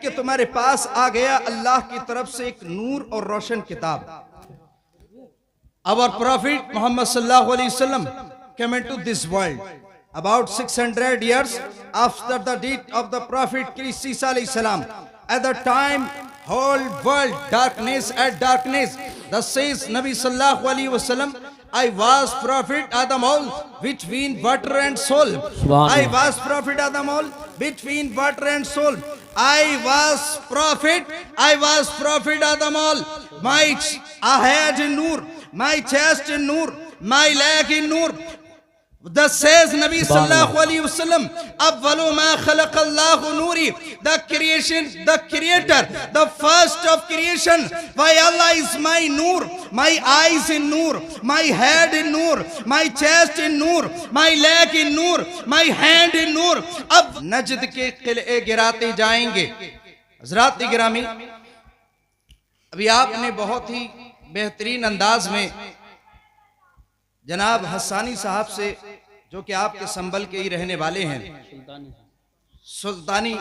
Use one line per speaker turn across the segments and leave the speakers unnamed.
कि तुम्हारे पास आ गया अल्लाह की तरफ से एक नूर और रोशन किताब। Our Prophet Muhammad sallallahu alaihi wasallam came into this world about 600 years after the death of the Prophet Isa alayhi salam. At the time, whole world darkness and darkness. Thus says Nabi sallallahu alaihi wasallam, I was Prophet Adam all between water and soul. I was Prophet Adam all between water and soul. I was Prophet Adam all. My head in Noor, my chest in Noor, my leg in Noor. Thus says Nabi sallallahu alaihi wasallam, Awwalu ma khalaqa Allahu nuri, the creator, the first of creation. Why Allah is my Noor, my eyes in Noor, my head in Noor, my chest in Noor, my leg in Noor, my hand in Noor. अब Najd के किले गिराते जाएंगे। हज़रात गिरामी, अभी आपने बहुत ही बेहतरीन अंदाज में जनाब हसानी साहब से, जो कि आपके संबल के ही रहने वाले हैं, सुल्तानी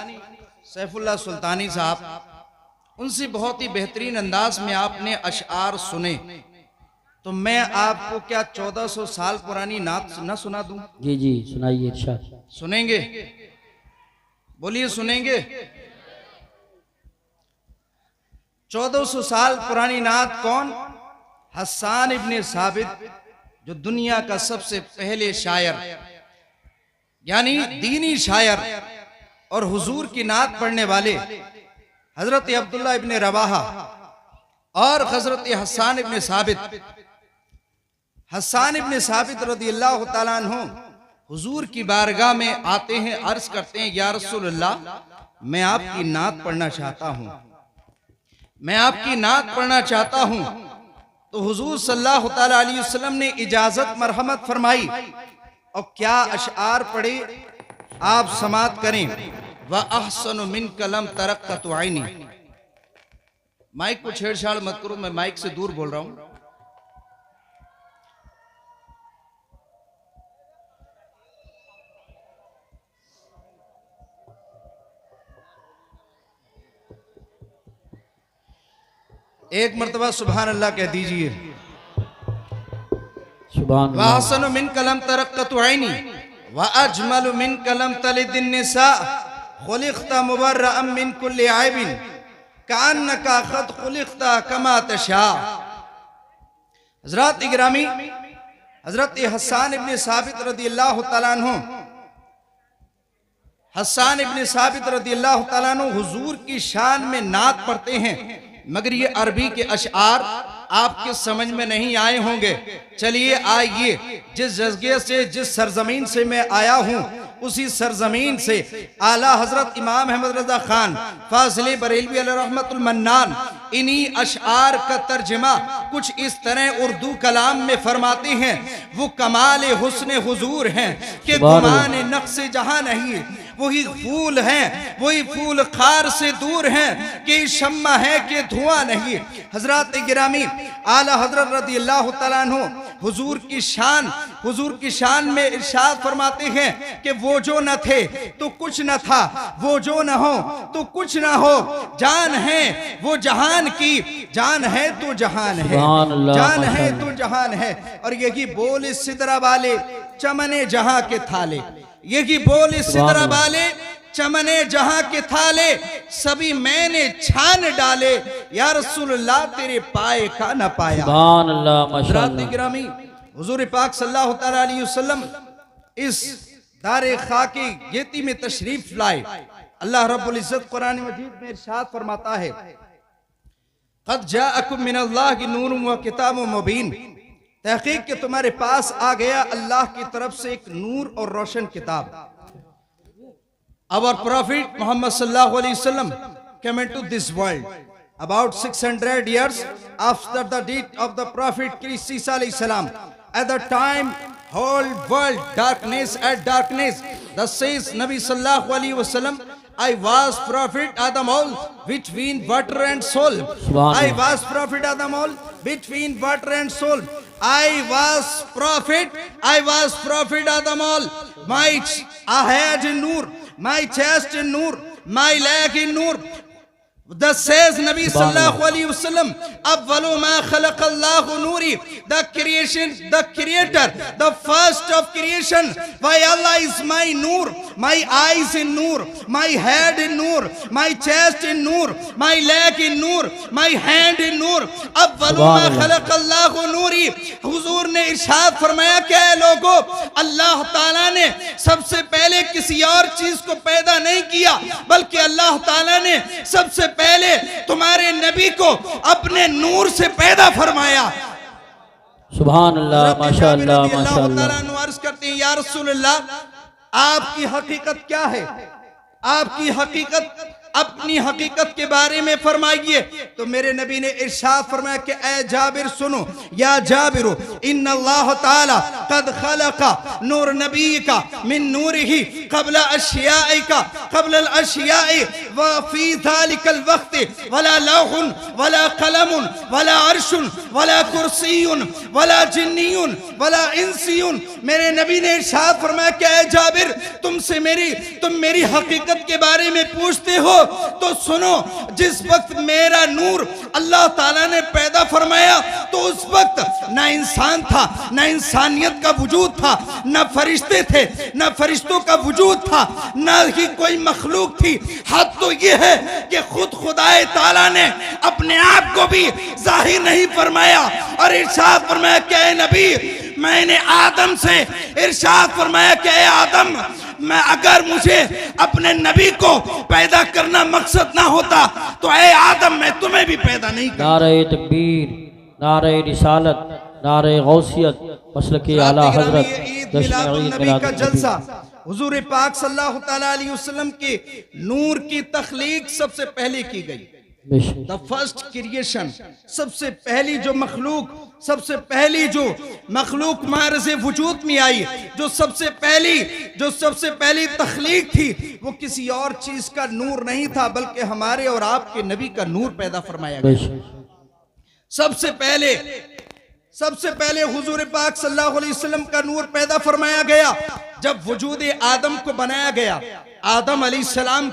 सैफुल्लाह सुल्तानी साहब, उनसे बहुत ही बेहतरीन अंदाज में आपने अशआर सुने। तो मैं आपको क्या 1400 साल पुरानी नात न सुना दूं?
जी जी सुनाइए। इरशाद।
सुनेंगे? बोलिए सुनेंगे। 1400 साल पुरानी नात कौन? हसन इब्ने साबित, जो दुनिया का सबसे पहले शायर यानी दीनी शायर और हुजूर की नात पढ़ने वाले हजरत अब्दुल्ला इब्ने रवाहा और हजरत हसन इब्ने साबित। हसन इब्ने साबित रदियल्लाहु ताला अन्हु हुजूर की बारगाह में आते हैं, अर्ज करते हैं, या रसूलल्लाह, मैं आपकी नात पढ़ना चाहता हूं, मैं आपकी नात पढ़ना चाहता हूं। तो हुजूर सल्लल्लाहु ताला अलैहि वसल्लम ने इजाजत मरहमत फरमाई और क्या अशआर पढ़े, आप समात करें। व अहसनु मिन कलम तरक्कत आइनी। माइक को छेड़छाड़ मत करो, मैं माइक से दूर बोल रहा हूं। एक मर्तबा सुभान अल्लाह कह दीजिए।
सुभान
व अहसनु मिन कलम तरक्कत आइनी व अजमलु मिन कलम तलिदिन निसा खुलिक़ता मुबर्रअम मिन कुल्लि ऐबिन कान्नका क़द खुलिक़ता कमा तशा। हज़रात गिरामी, हज़रत हसन इब्ने साबित रदियल्लाहु ताला अन्हु, हसन इब्ने साबित रदियल्लाहु ताला अन्हु हुजूर की शान में नात पढ़ते हैं, मगर ये अरबी के अशआर आपके समझ में नहीं आए होंगे। चलिए आइए, जिस जगह से, जिस सरजमीन से मैं आया हूं, उसी सरजमीन से आला हजरत इमाम अहमद रजा खान फाजिल बरेलवी अलैहि रहमतुल मन्नान इन्हीं अशआर का तर्जमा कुछ इस तरह उर्दू कलाम में फरमाते हैं। वो कमाल हुस्न हुजूर हैं कि गुमान नक्श जहां नहीं, वही फूल हैं, वही फूल खार से दूर हैं कि शम्मा है कि धुआं नहीं। हजरत गिरामी, आला हजरत रदियल्लाहु ताला अन्हु हुजूर की शान में इरशाद फरमाते हैं कि वो जो न थे तो कुछ न था, वो जो न हो तो कुछ न हो, जान है वो जहान की, जान है तो जहान है, जान है तो जहान है। और यही बोल सिदरा वाले चमने जहां के थाले, यही बोल सिदरा वाले चमने जहां के थाले, सभी मैंने छान डाले, या रसूलुल्लाह तेरे पाए का न पाया।
सुभान अल्लाह, माशाअल्लाह।
गिरामी, हुजूर पाक सल्लल्लाहु ताला अलैहि वसल्लम इस दारे खाकी गेती में तशरीफ लाए। अल्लाह रब्बुल इज्जत कुरान मजीद में इरशाद फरमाता है, क़द जाअकुम मिनल्लाहि नूरुन व किताबुम मुबीन, तहकीक के तुम्हारे पास आ गया अल्लाह की तरफ से एक नूर और रोशन किताब। Our Prophet Muhammad sallallahu alaihi wasallam came into this world about 600 years after the death of the Prophet Isa alayhi salam. At the time, whole world darkness and darkness. Thus says Nabi sallallahu alaihi wasallam, I was Prophet Adam all between water and soul. I was Prophet Adam all between water and soul. I was Prophet Adam all. My head in Noor, my chest in Noor, my leg in Noor. Thus says Nabi sallallahu alaihi wasallam, "Awwalu ma khalaqa Allahu nuri," the creator, the first of creation. Why Allah is my nur, my eyes in nur, my head in nur, my chest in nur, my leg in nur, my hand in nur. Awwalu ma khalaqa Allahu nuri. हुजूर ने इरशाद फरमाया कि ऐ लोगों, अल्लाह ताला ने सबसे पहले किसी और चीज को पैदा नहीं किया, बल्कि अल्लाह ताला ने सबसे पहले तुम्हारे नबी को अपने नूर से पैदा फरमाया।
सुभान अल्लाह, माशाअल्लाह, माशाअल्लाह।
अर्ज करते हैं, या रसूल अल्लाह, आपकी हकीकत क्या है? आपकी हकीकत, अपनी हकीकत के बारे में फरमाइए। तो मेरे नबी ने इरशाद फरमाया कि ऐ जाबिर सुनो, या जाबिर, इन्ना अल्लाह ताला कद खलका नूर नबी का मिन नूरिही क़ब्ल अशियाई का क़ब्ल अल अशियाई व फी ज़ालिकल वक्त वला लौहुन वला कलमुन वला अर्शुन वला कुर्सियुन वला जिन्नियुन वला इंसियुन। मेरे नबी ने इरशाद फरमाया कि ऐ जाबिर, तुम मेरी हकीकत के बारे में पूछते हो, तो सुनो, जिस वक्त मेरा नूर अल्लाह ताला ने पैदा फरमाया तो उस वक्त ना इंसान था, ना इंसानियत का वजूद था, ना फरिश्ते थे, ना फरिश्तों का वजूद था, ना ही कोई मखलूक थी। हद तो ये है कि खुद खुदाए ताला ने अपने आप को भी जाहिर नहीं फरमाया और इरशाद फरमाया कि ऐ नबी, मैंने आदम से इरशाद फरमाया कि ऐ आदम, मैं अगर मुझे अपने नबी को पैदा करना मकसद ना होता तो ऐ आदम, मैं तुम्हें भी पैदा नहीं करता।
नारे तकबीर, नारे रिसालत, नारे गौसियत, मसलके आला हजरत,
नबी का जलसा। हुजूर पाक सल्लल्लाहु तआला अलैहि वसल्लम के नूर की तख्लीक सबसे पहले की गई। द फर्स्ट क्रिएशन, सबसे पहली जो मखलूक मारज़ वजूद में आई, जो सबसे पहली तख्लीक थी, वो किसी और चीज का नूर नहीं था, बल्कि हमारे और आपके नबी का नूर पैदा फरमाया गया। सबसे पहले हुजूर पाक सल्लल्लाहु अलैहि वसल्लम का नूर पैदा फरमाया गया जब वजूद आदम को बनाया गया। आदम अलैहिस्सलाम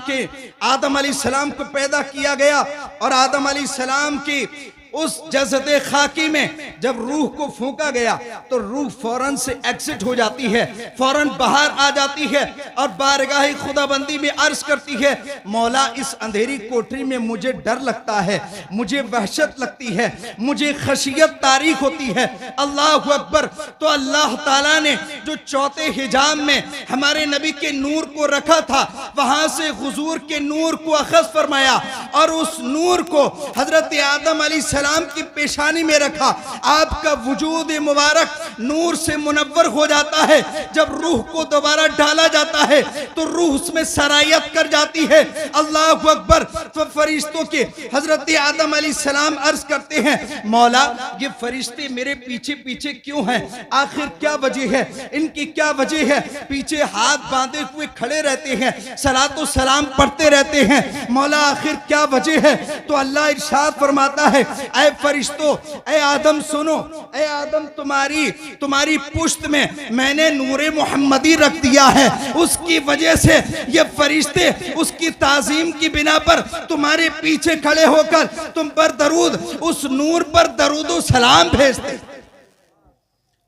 को पैदा किया गया और आदम अलैहिस्सलाम की उस जज़दे खाकी में जब रूह को फूंका गया तो रूह फौरन से एग्जिट हो जाती है, फौरन बाहर आ जाती है और बारगाह खुदाबंदी में अर्ज करती है, मौला इस अंधेरी कोठरी में मुझे डर लगता है, मुझे वहशत लगती है, मुझे खशियत तारीख होती है। अल्लाहु अकबर। तो अल्लाह ताला ने जो चौथे हिजाब में हमारे नबी के नूर को रखा था, वहां से हुजूर के नूर को अखज़ फरमाया और उस नूर को हजरत आदम अलैहिस्सलाम की पेशानी में रखा। आपका वजूद मुबारक नूर से मुनव्वर हो जाता है। जब रूह को दोबारा डाला जाता है तो रूह उसमें सरायत कर जाती है। अल्लाहु अकबर। तो फरिश्तों के हजरत आदम अलैहिस्सलाम अर्ज करते हैं, मौला ये फरिश्ते मेरे पीछे पीछे क्यों हैं? आखिर क्या वजह है? इनकी क्या वजह है? पीछे हाथ बांधे हुए खड़े रहते हैं, सलातो सलाम पढ़ते रहते हैं, मौला आखिर क्या वजह है? तो अल्लाह इरशाद फरमाता है, ऐ फरिश्तों, ऐ आदम सुनो, ऐ आदम तुम्हारी पुश्त में मैंने नूरे मोहम्मदी रख दिया है। उसकी वजह से ये फरिश्ते उसकी ताजीम की बिना पर तुम्हारे पीछे खड़े होकर तुम पर दरूद, उस नूर पर दरूद सलाम भेजते।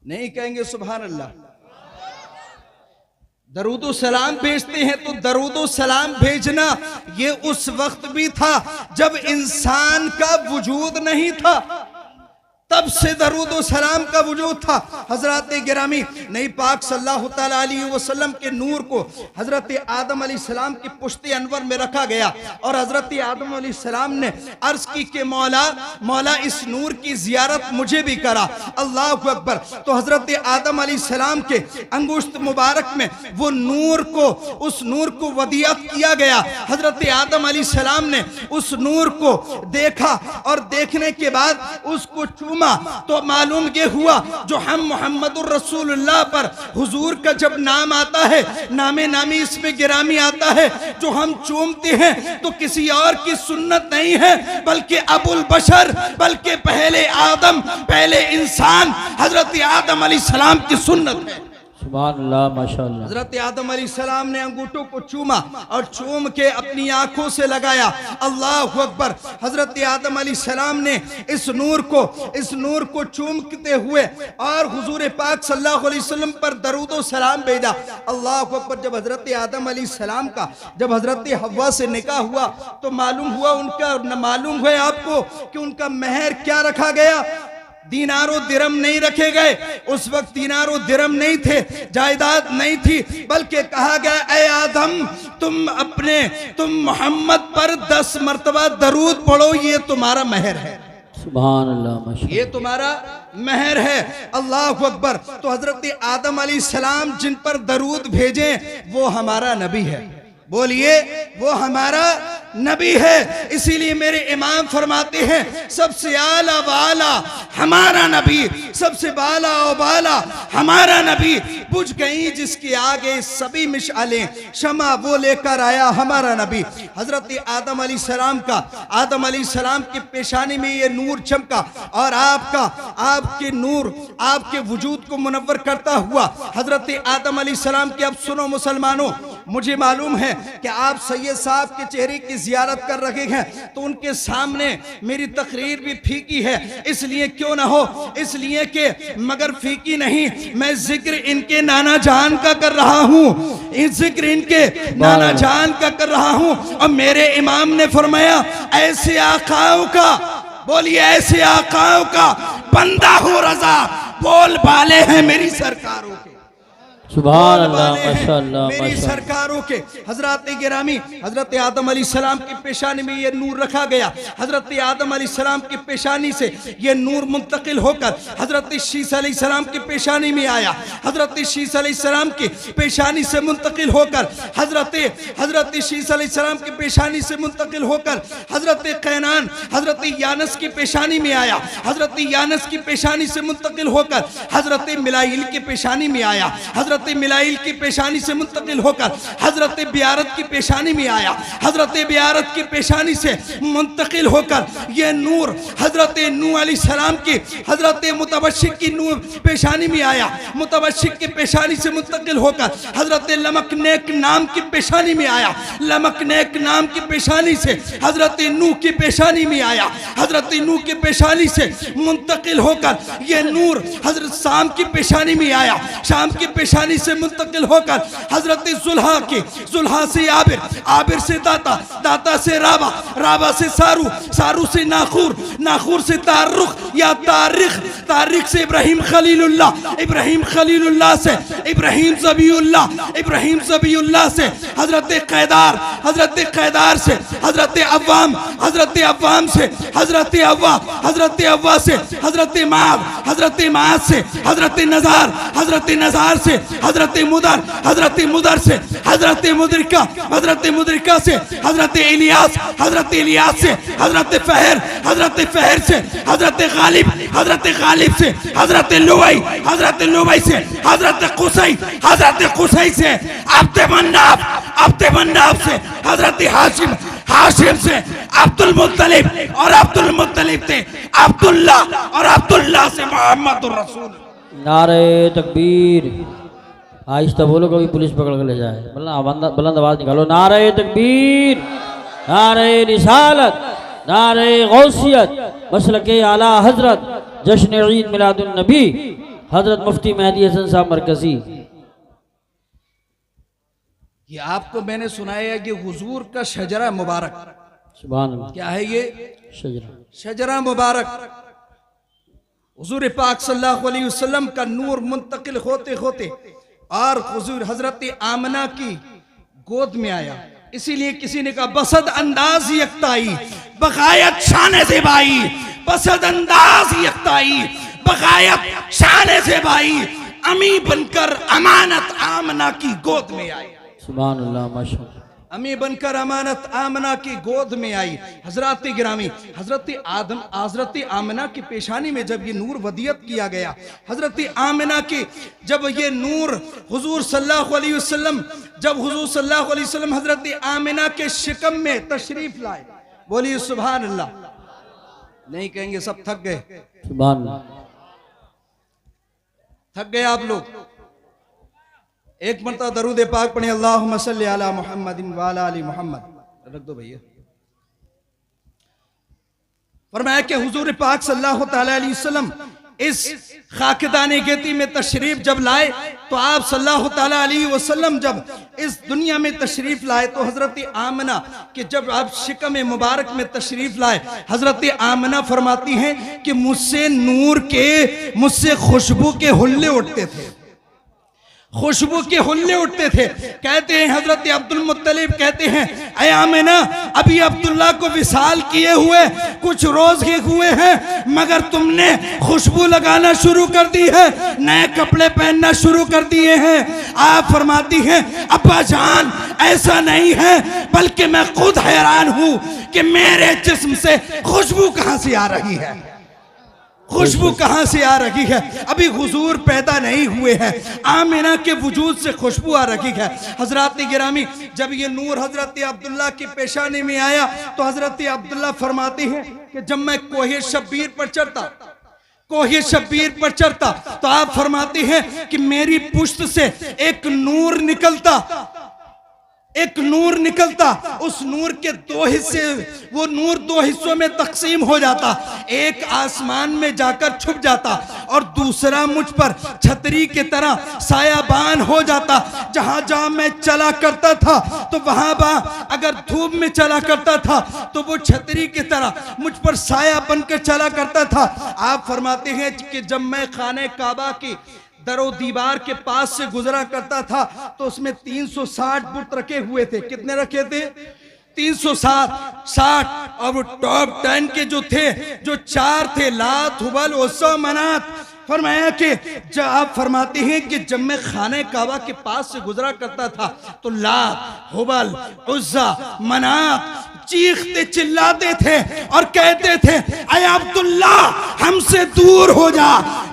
नहीं कहेंगे सुभान अल्लाह? दरूदो सलाम भेजते हैं। तो दरूदो सलाम भेजना ये उस वक्त भी था जब इंसान का वजूद नहीं था, तब से दरूदो सलाम का वजूद था। हजरत गिरामी नबी पाक सल्लल्लाहु तआला अलैहि वसल्लम के नूर को हजरत आदम अलैहिस्सलाम की पुश्ते अनवर में रखा गया और हजरत आदम अलैहिस्सलाम ने अर्ज की कि मौला इस नूर की जियारत मुझे भी करा। अल्लाहु अकबर। तो हजरत आदम अलैहिस्सलाम के अंगुश्त मुबारक में वो उस नूर को वदियत किया गया। हजरत आदम अलैहिस्सलाम ने उस नूर को देखा और देखने के बाद उसको चूमा तो मालूम ये हुआ, जो हम मोहम्मदुर रसूलुल्लाह पर हुजूर का जब नाम आता है, नामे नामी इसमें गिरामी आता है, जो हम चूमते हैं तो किसी और की सुन्नत नहीं है, बल्कि अबुल बशर, बल्कि पहले आदम, पहले इंसान हजरत आदम अलैहिस्सलाम की सुन्नत है।
सुभान अल्लाह माशाअल्लाह।
हजरत आदम अलैहिस्सलाम ने अंगूठों को चूमा और चूम के अपनी आंखों से लगाया। अल्लाह अकबर। हजरत आदम अलैहिस्सलाम ने इस नूर को चूमते हुए और हुजूर पाक सल्लल्लाहु अलैहि वसल्लम पर दरूद व सलाम भेजा। अल्लाह अकबर। जब हजरत आदम अलैहिस्सलाम का जब हजरत हव्वा से निकाह हुआ तो मालूम हुआ आपको कि उनका महर क्या रखा गया। दीनारो दिरम नहीं रखे गए। उस वक्त दीनारो दिरम नहीं थे, जायदाद नहीं थी, बल्कि कहा गया ऐ आदम तुम मोहम्मद पर 10 मर्तबा दरूद पढ़ो, ये तुम्हारा महर है।
सुभान अल्लाह माशाअल्लाह।
ये तुम्हारा महर है। अल्लाह अकबर। तो हजरत आदम अलैहिस्सलाम जिन पर दरूद भेजे वो हमारा नबी है। बोलिए वो हमारा नबी है। इसीलिए मेरे इमाम फरमाते हैं सबसे आला वाला हमारा नबी, सबसे बाला और बाला हमारा नबी। बुझ गई जिसके आगे सभी मिशालें, शमा वो लेकर आया हमारा नबी। हजरत आदम आदम अलैहिस्सलाम की पेशानी में ये नूर चमका और आपके नूर आपके वजूद को मुनव्वर करता हुआ हजरत आदम अलैहिस्सलाम की। अब सुनो मुसलमानों, मुझे मालूम है कि आप सैयद साहब के चेहरे की जियारत कर रहे हैं तो उनके सामने मेरी तकरीर भी फीकी है। इसलिए क्यों ना हो, इसलिए कि मगर फीकी नहीं, मैं जिक्र इनके नाना जान का कर रहा हूँ, जिक्र इनके नाना जान का कर रहा हूँ। और मेरे इमाम ने फरमाया ऐसे आकाओं का, बोलिए ऐसे आकाओं का बंदा हो रजा, बोल बाले हैं मेरी सरकारों के,
सुभान अल्लाह माशाअल्लाह
मेरी सरकारों के। हजरत गिरामी हजरत आदम अलैहिस्सलाम की पेशानी में ये नूर रखा गया। हजरत आदम अलैहिस्सलाम की पेशानी से ये नूर मुंतकिल होकर हजरत शीस अलैहिस्सलाम की पेशानी में आया। हजरत शीस अलैहिस्सलाम की पेशानी से मुंतकिल होकर हजरत शीस अलैहिस्सलाम की पेशानी से मुंतकिल होकर हजरत कैनान हजरत यानस की पेशानी में आया। हजरत यानस की पेशानी से मुंतकिल होकर हजरत मिलाइल की पेशानी में आया। हजरत मिलाइल की पेशानी से मुंतकिल होकर हजरत बियारत की पेशानी में आया। हजरत बियारत की पेशानी से मुंतकिल होकर यह नूर हजरत नूह अलैहिस्सलाम की हजरत मुतबश्शिर की नूर पेशानी में आया। मुतबश्शिर की पेशानी से मुंतकिल होकर हजरत लमकनेक नाम की पेशानी में आया। लमकनेक नाम की पेशानी से हजरत नूह की पेशानी में आया। हजरत नूह की पेशानी से मुंतकिल होकर यह नूर हजरत शाम की पेशानी में आया। शाम की पेशानी से मुंतकिल होकर हजरत जुल्हा से आबिर से दाता से राबा से सारू से नाखूर से तारिख से इब्राहिम खलीलुल्लाह से इब्राहिम ज़बीउल्लाह से हजरत कैदार से हजरत अव्वाम से हजरत अव्वा से हजरत माद से हजरत नज़ार से हजरत मुदर से हजरत मुदरिका से हजरत इलियास से हजरत फहर से हजरत गालिब से हजरत लुवई से हजरत कुसई से अब्द मन्नाफ से हजरत हाशिम से अब्दुल मुत्तलिब से अब्दुल्ला से मोहम्मद रसूल।
नारे तकबीर। आहिस्ता बोलो, कभी पुलिस पकड़ के ले जाए। बुलंद आवाज निकालो। नारे तकबीर, नारे रिसालत, नारे गौसियत, मसलके आला हजरत, जश्न ईद मिलादुन नबी, हजरत मुफ्ती मेहदी हसन साहब मरकजी।
ये आपको मैंने सुनाया कि हुजूर का शजरा मुबारक।
सुभान अल्लाह।
क्या है ये शजरा मुबारक? हुजूर पाक सल्लल्लाहु अलैहि वसल्लम का नूर मुंतकिल होते होते और हुजूर हजरत आमना की गोद में आया। इसीलिए किसी ने कहा बसद अंदाज यकताई बगायत शान से भाई, बसद अंदाज यकताई बगायत शान से भाई, अमी बनकर अमानत आमना की गोद में आई।
सुभान अल्लाह माशाअल्लाह।
अमी बनकर अमानत आमना की गोद में आई। हजरत गिरामी हजरत आमना की पेशानी में जब ये नूर वदियत किया गया, हजरत आमना की जब ये नूर हुजूर सल्लल्लाहु अलैहि वसल्लम हजरत आमना के शिकम में तशरीफ लाए। बोलिए सुभान अल्लाह। नहीं कहेंगे सब थक गए।
सुभान अल्लाह।
थक गए आप लोग। एक मरतबा दरूद पाक पढ़े, अल्लाहुम्मा सल्ली अला मुहम्मदिन व अला आलि मुहम्मद। रख दो भैया। फरमाया कि हुजूर पाक सल्लल्लाहु तआला अलैहि वसल्लम इस खाकदाने गेती में तशरीफ जब लाए तो आप सल्लल्लाहु तआला अलैहि वसल्लम जब इस दुनिया में तशरीफ लाए तो हजरत आमना कि जब आप शिकम मुबारक में तशरीफ लाए, हजरत आमना फरमाती हैं कि मुझसे नूर के, मुझसे खुशबू के हुल्ले उठते थे, खुशबू के हुल्ले उठते थे। कहते हैं हजरत अब्दुल मुत्तलिब कहते हैं, ऐ आमिना, अभी अब्दुल्ला को विसाल किए हुए कुछ रोज ही हुए हैं, मगर तुमने खुशबू लगाना शुरू कर दी है, नए कपड़े पहनना शुरू कर दिए हैं। आप फरमाती हैं, अब्बा जान ऐसा नहीं है, बल्कि मैं खुद हैरान हूं कि मेरे जिस्म से खुशबू कहां से आ रही है, खुशबू कहां से आ रही है। अभी हुजूर पैदा नहीं हुए हैं, आमिना के वजूद से खुशबू आ रही है। हजरत गिरामी, जब ये नूर हजरत अब्दुल्ला की पेशानी में आया तो हजरत अब्दुल्ला फरमाती हैं कि जब मैं कोहे शब्बीर पर चढ़ता, कोहे शब्बीर पर चढ़ता तो आप फरमाती हैं कि मेरी पुश्त से एक नूर निकलता, एक नूर निकलता, उस नूर के दो हिस्से, वो नूर दो हिस्सों में तकसीम हो जाता, एक आसमान में जाकर छुप जाता और दूसरा मुझ पर छतरी की तरह सायाबान हो जाता। जहां जहां मैं चला करता था तो वहां अगर धूप में चला करता था तो वो छतरी की तरह मुझ पर साया बनकर चला करता था। आप फरमाते हैं कि जब मैं खाने काबा की दरो दीवार के पास से गुजरा करता था तो उसमें 360 बुत रखे हुए थे। कितने रखे थे? 360। और वो टॉप 10 के जो थे, जो 4 थे, लात, हुबल, उस्सा, मनात। फरमाया कि जब आप फरमाते हैं कि जब मैं खाने काबा के पास से गुजरा करता था तो लात, हुबल, उस्सा, मनात चीखते चिल्लाते थे और कहते थे, ऐ अब्दुल्ला हमसे दूर हो जा,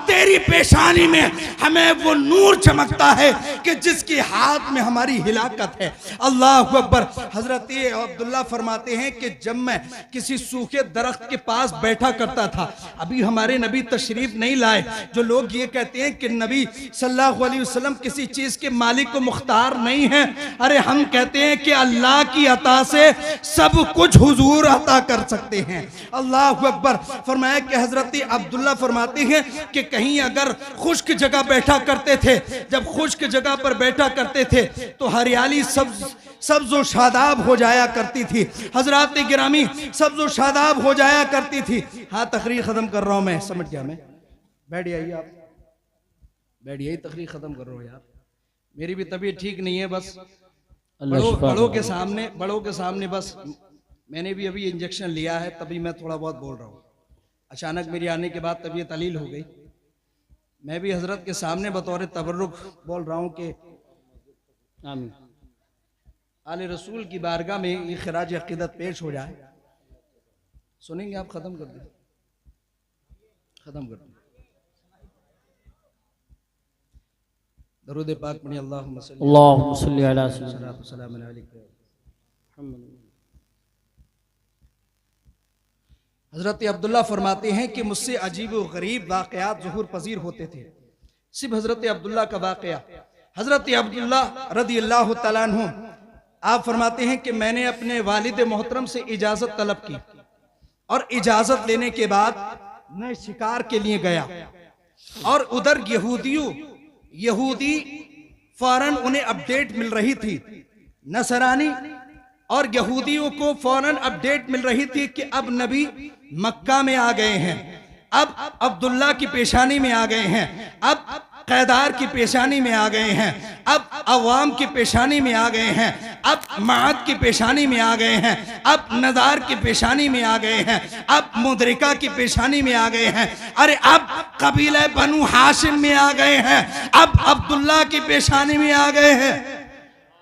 तेरी पेशानी में हमें वो नूर चमकता है कि जिसकी हाथ में हमारी हिलाकत है। अल्लाह अकबर। हजरत अब्दुल्ला फरमाते हैं कि जब मैं किसी सूखे दरख्त के पास बैठा करता था, अभी हमारे नबी तशरीफ नहीं लाए। जो लोग ये कहते हैं कि नबी सल्लल्लाहु अलैहि वसल्लम किसी चीज के मालिक को मुख्तार नहीं है, अरे हम कहते हैं कि अल्लाह की अता से सब कुछ हुजूर अता कर सकते हैं। अल्लाह अकबर। फरमाया कि हजरत अब्दुल्ला फरमाते हैं कि कहीं अगर खुश्क जगह बैठा करते थे, जब खुश्क जगह पर बैठा करते थे तो हरियाली सब्ज़ो शादाब हो जाया करती थी। हजरात गिरामी, सब्ज़ो शादाब हो जाया करती थी। हाँ, तकरीर खत्म कर रहा हूं मैं, समझ गया मैं। बैठ जाइए आप, बैठ जाइए, तकरीर खत्म कर रहा हूं यार, मेरी भी तबीयत ठीक नहीं है। बस बड़ों के सामने बस मैंने भी अभी इंजेक्शन लिया है, तभी मैं थोड़ा बहुत बोल रहा हूँ। अचानक मेरी आने के बाद तबीयत अलील हो गई। मैं भी हजरत के सामने बतौर तबर्रुक बोल रहा हूँ कि आमीन, आले रसूल की बारगाह में ये खिराज अकीदत पेश हो जाए। सुनेंगे आप? खत्म कर दें, खत्म कर दें। दरूद पाक पढ़िए, अल्लाहुम्मा सल्ली अला सय्यिदिना मुहम्मद। हजरत अब्दुल्ला फरमाते हैं कि मुझसे अजीब व गरीब वाक़यात ज़ुहूर पजीर होते थे। सिर्फ हजरत अब्दुल्ला का वाक़या, हजरत अब्दुल्ला रज़ियल्लाहु तआला अन्हु, आप फरमाते हैं कि मैंने अपने वालिद मोहतरम से इजाज़त तलब की और इजाज़त लेने के बाद मैं शिकार के लिए गया और उधर यहूदी फौरन उन्हें अपडेट मिल रही थी, नसरानी और यहूदियों को फौरन अपडेट मिल रही थी कि अब नबी मक्का में आ गए हैं, अब अब्दुल्ला की पेशानी में आ गए हैं, अब कैदार की पेशानी में आ गए हैं, अब अवाम की पेशानी में आ गए हैं, अब माद की पेशानी में आ गए हैं, अब नदार की पेशानी में आ गए हैं, अब मुदरिका की पेशानी में आ गए हैं, अरे अब कबीला बनु हाशिम में आ गए हैं, अब अब्दुल्ला की पेशानी में आ गए हैं।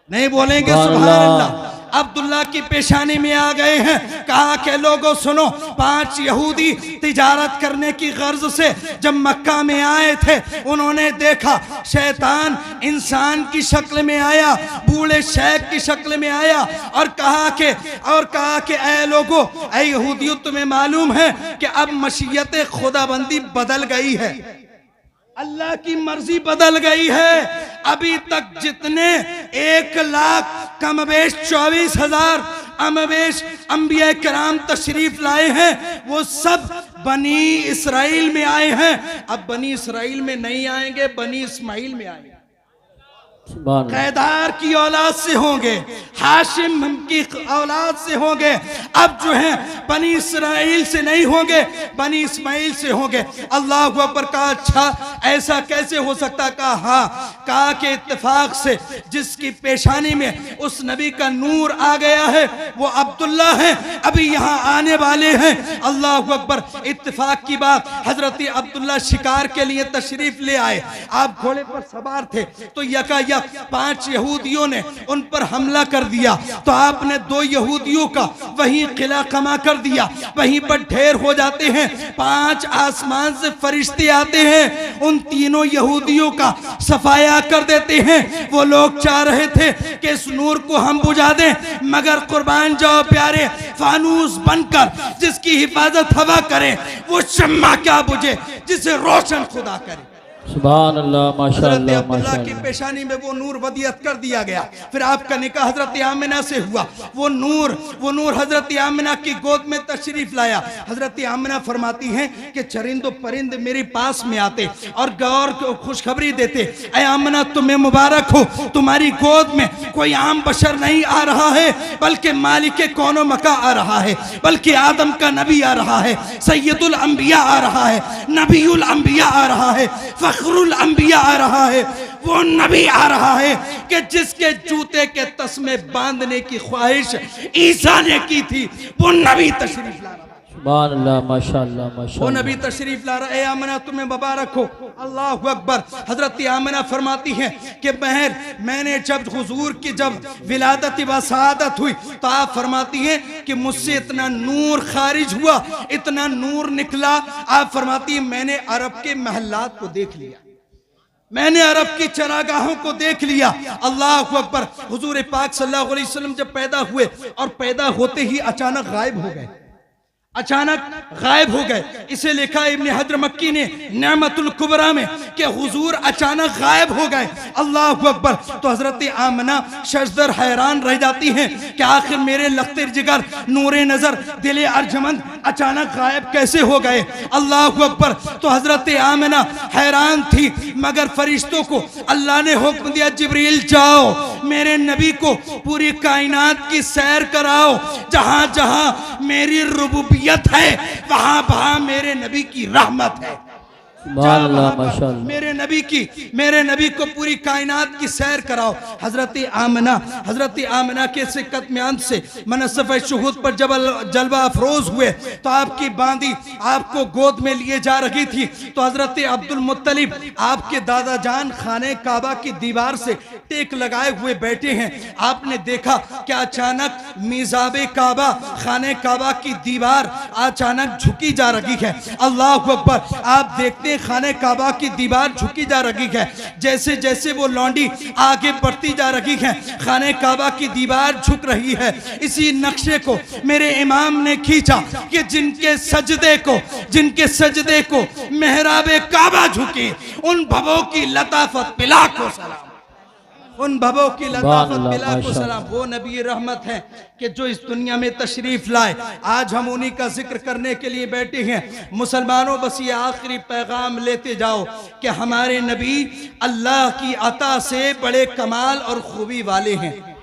नहीं बोलेंगे सुभान अल्लाह? अब्दुल्ला की पेशानी में आ गए हैं। कहा कि लोगों सुनो, 5 यहूदी तिजारत करने की गर्ज से जब मक्का में आए थे, उन्होंने देखा शैतान इंसान की शक्ल में आया, बूढ़े शेख की शक्ल में आया और कहा कि ऐ लोगों, ऐ यहूदियों, तुम्हें मालूम है कि अब मशीयत खुदाबंदी बदल गई है, अल्लाह की मर्जी बदल गई है, अभी तक जितने 1,24,000 अमवेश अंबिया कराम तशरीफ लाए हैं वो सब बनी इसराइल में आए हैं। अब बनी इसराइल में नहीं आएंगे, बनी इस्माइल में आएंगे। कैदार की औलाद से होंगे, हाशिम की औलाद से होंगे। अब जो है बनी इसराइल से नहीं होंगे, बनी इस्माइल से होंगे। अल्लाह अकबर। कहा अच्छा ऐसा कैसे हो सकता? कहा हाँ, कहा कि इत्तेफाक से जिसकी पेशानी में उस नबी का नूर आ गया है वो अब्दुल्ला है, अभी यहाँ आने वाले हैं। अल्लाह अकबर। इत्तेफाक की बात, हजरत अब्दुल्ला शिकार के लिए तशरीफ ले आए। आप घोड़े पर सवार थे तो यकायक 5 यहूदियों ने उन पर हमला कर दिया, तो आपने 2 यहूदियों का वहीं किला कमा कर दिया, वहीं पर ढेर हो जाते हैं। 5 आसमान से फरिश्ते आते हैं, उन तीनों यहूदियों का सफाया कर देते हैं। वो लोग चाह रहे थे कि इस नूर को हम बुझा दें, मगर कुर्बान जाओ प्यारे, फानूस बनकर जिसकी हिफाजत हवा करे वो शम्मा क्या बुझे जिसे रोशन खुदा करे।
सुभान अल्लाह, माशाअल्लाह,
अब्दुल्ला की पेशानी में वो नूर वदियत कर दिया गया। फिर आपका निकाह हजरत आमिना से हुआ। वो नूर हजरत आमिना की गोद में तशरीफ लाया। हजरत आमिना फरमाती हैं कि चरिंदो परिंद मेरे पास में आते और गौर को खुशखबरी देते, ऐ आमिना तुम्हें मुबारक हो, तुम्हारी गोद में कोई आम बशर नहीं आ रहा है, बल्कि मालिक कौनो मका आ रहा है, बल्कि आदम का नबी आ रहा है, सैयदुल अंबिया आ रहा है, नबीउल अंबिया आ रहा है, फखरुल अंबिया आ रहा है। वो नबी आ रहा है कि जिसके जूते के तस्मे बांधने की ख्वाहिश ईसा ने की थी, वो नबी तशरीफ ला रहा है।
सुभान अल्लाह, माशाअल्लाह, माशाअल्लाह।
वो नबी तशरीफ ला रहा है। आमना तुम्हें मुबारक हो। अल्लाह अकबर। हजरत आमना फरमाती हैं कि बहर मैंने जब हुजूर की जब विलादत व सआदत हुई तो आप फरमाती हैं कि मुझसे इतना नूर खारिज हुआ, इतना नूर निकला। आप फरमाती हैं मैंने अरब के महल्लात को देख लिया, मैंने अरब की चरागाहों को देख लिया। अल्लाह अकबर। हुजूर पाक सल्लल्लाहु अलैहि वसल्लम जब पैदा हुए और पैदा होते ही अचानक गायब हो गए, अचानक गायब हो गए। इसे लिखा इब्ने हजर मक्की ने नेमतुल कुबरा में कि हुजूर अचानक गायब हो गए। अल्लाह अकबर। तो हजरत आमना शजदर हैरान रह जाती हैं कि आखिर मेरे लख्ते जिगर, नूरे नजर, दिले अर्जमंद अचानक गायब कैसे हो गए। अल्लाह अकबर। तो हजरत आमना हैरान थी, मगर फरिश्तों को अल्लाह ने हुक्म दिया, जिब्रील जाओ मेरे नबी को पूरी कायनात की सैर कराओ, जहां जहां मेरी रुबूबियत है वहां वहां मेरे नबी की रहमत है। मेरे नबी को पूरी कायनात की सैर कराओ। हजरत आमना के सिक्कत में से मनसफ़ शुहूद पर जब जलवा अफरोज हुए तो आपकी बांदी आपको गोद में लिए जा रही थी, तो हजरत अब्दुल मुत्तलिब आपके दादा जान खाने काबा की दीवार से टेक लगाए हुए बैठे हैं। आपने देखा कि अचानक मिज़ाबे काबा, खाने काबा की दीवार अचानक झुकी जा रही है। अल्लाह अकबर। आप देखते खाने काबा की दीवार झुकी जा रही है, जैसे जैसे वो लौंडी आगे बढ़ती जा रही है, खाने काबा की दीवार झुक रही है। इसी नक्शे को मेरे इमाम ने खींचा कि जिनके सजदे को मेहराबे काबा झुकी, उन भवों की लताफत पिला को सलाम, उन भवों की लताफत बिला को सलाम। वो नबी रहमत हैं कि जो इस दुनिया में तशरीफ लाए। आज हम उन्हीं का जिक्र करने के लिए बैठे हैं। मुसलमानों बस ये आखिरी पैगाम लेते जाओ कि हमारे नबी अल्लाह की अता से बड़े कमाल और खूबी वाले हैं।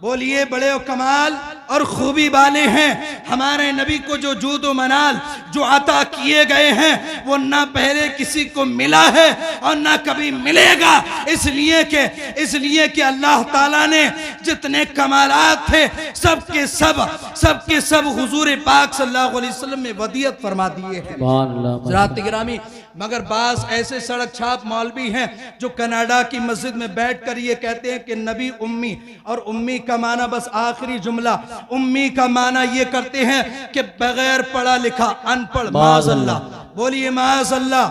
बोलिए, बड़े कमाल और खूबी वाले हैं। हमारे नबी को जो जूद व मनाल जो अता किए गए हैं वो ना पहले किसी को मिला है और ना कभी मिलेगा। इसलिए कि अल्लाह ताला ने जितने कमालात थे सबके सब हुजूर पाक सल्लल्लाहु अलैहि वसल्लम में वदियत फरमा दिए हैं। ज़रात गिरामी, मगर बास ऐसे सड़क छाप मौलवी हैं जो कनाडा की मस्जिद में बैठकर ये कहते हैं कि नबी उम्मी, और उम्मी का माना बस आखिरी जुमला, उम्मी का माना ये करते हैं कि बगैर पढ़ा लिखा अनपढ़। माज़अल्लाह। बोलिए माज़अल्लाह।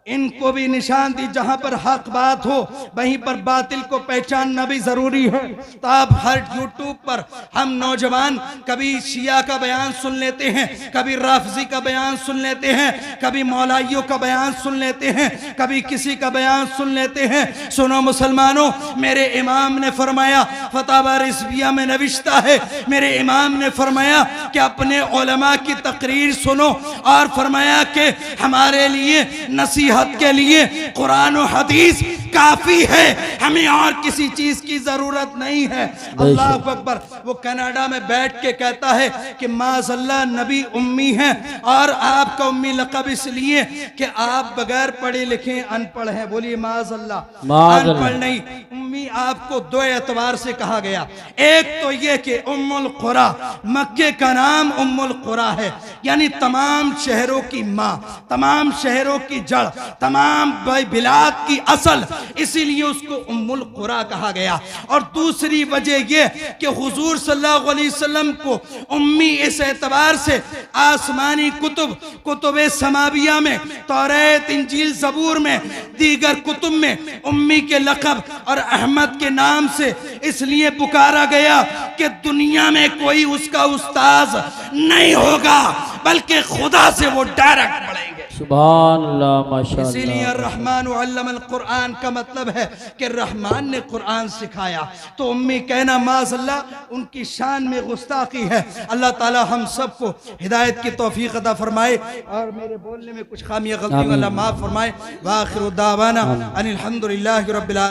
इनको भी निशान दी, जहां पर हक बात हो वहीं पर बातिल को पहचानना भी जरूरी है। तो आप हर यूट्यूब पर हम नौजवान कभी शिया का बयान सुन लेते हैं, कभी राफजी का बयान सुन लेते हैं, कभी मौलाइयों का बयान सुन लेते हैं, कभी किसी का बयान सुन लेते हैं। सुनो मुसलमानों, मेरे इमाम ने फरमाया, फतावा रिज़विया में नविश्ता है, मेरे इमाम ने फरमाया कि अपने उलमा की तकरीर सुनो, और फरमाया कि हमारे लिए नसीहत के लिए कुरान और हदीस काफी है, हमें और किसी चीज की जरूरत नहीं है। अल्लाह अकबर। वो कनाडा में बैठ के कहता है कि माज़अल्लाह नबी उम्मी है, और आपका उम्मी लक़ब इसलिए कि आप बगैर पढ़े लिखे अनपढ़ हैं। बोलिए माज़अल्लाह। अनपढ़ नहीं, उम्मी आपको दो एतबार से कहा गया। एक तो ये कि उम्मुल कुरा, मक्के का नाम उम्मुल कुरा है, यानी तमाम शहरों की माँ, तमाम शहरों की जड़, तमाम बिलाद की असल, इसीलिए उसको उम्मुल कुरा कहा गया। और दूसरी वजह यह कि हुजूर सल्लल्लाहु अलैहि वसल्लम को उम्मी इस एतबार से आसमानी कुतुब समाविया में, तौरात, इंजील, ज़बूर में, दीगर कुतुब में उम्मी के लक़ब और अहमद के नाम से इसलिए पुकारा गया कि दुनिया में कोई उसका उस्ताद नहीं होगा, बल्कि खुदा से वो डायरेक्ट पढ़ेंगे।
सुभान अल्लाह, माशाअल्लाह।
इसीलिए रहमान अल्लमल कुरान का मतलब है कि रहमान ने कुरान सिखाया। तो उम्मी कहना माज़अल्लाह उनकी शान में गुस्ताखी है। अल्लाह ताला हम सबको हिदायत की तौफीक अता फरमाए, और मेरे बोलने में कुछ खामियां गलतियां अल्लाह माफ फरमाए। व आखिरु दावाना अनिल हम्दुलिल्लाहि रब्बिल आलमीन।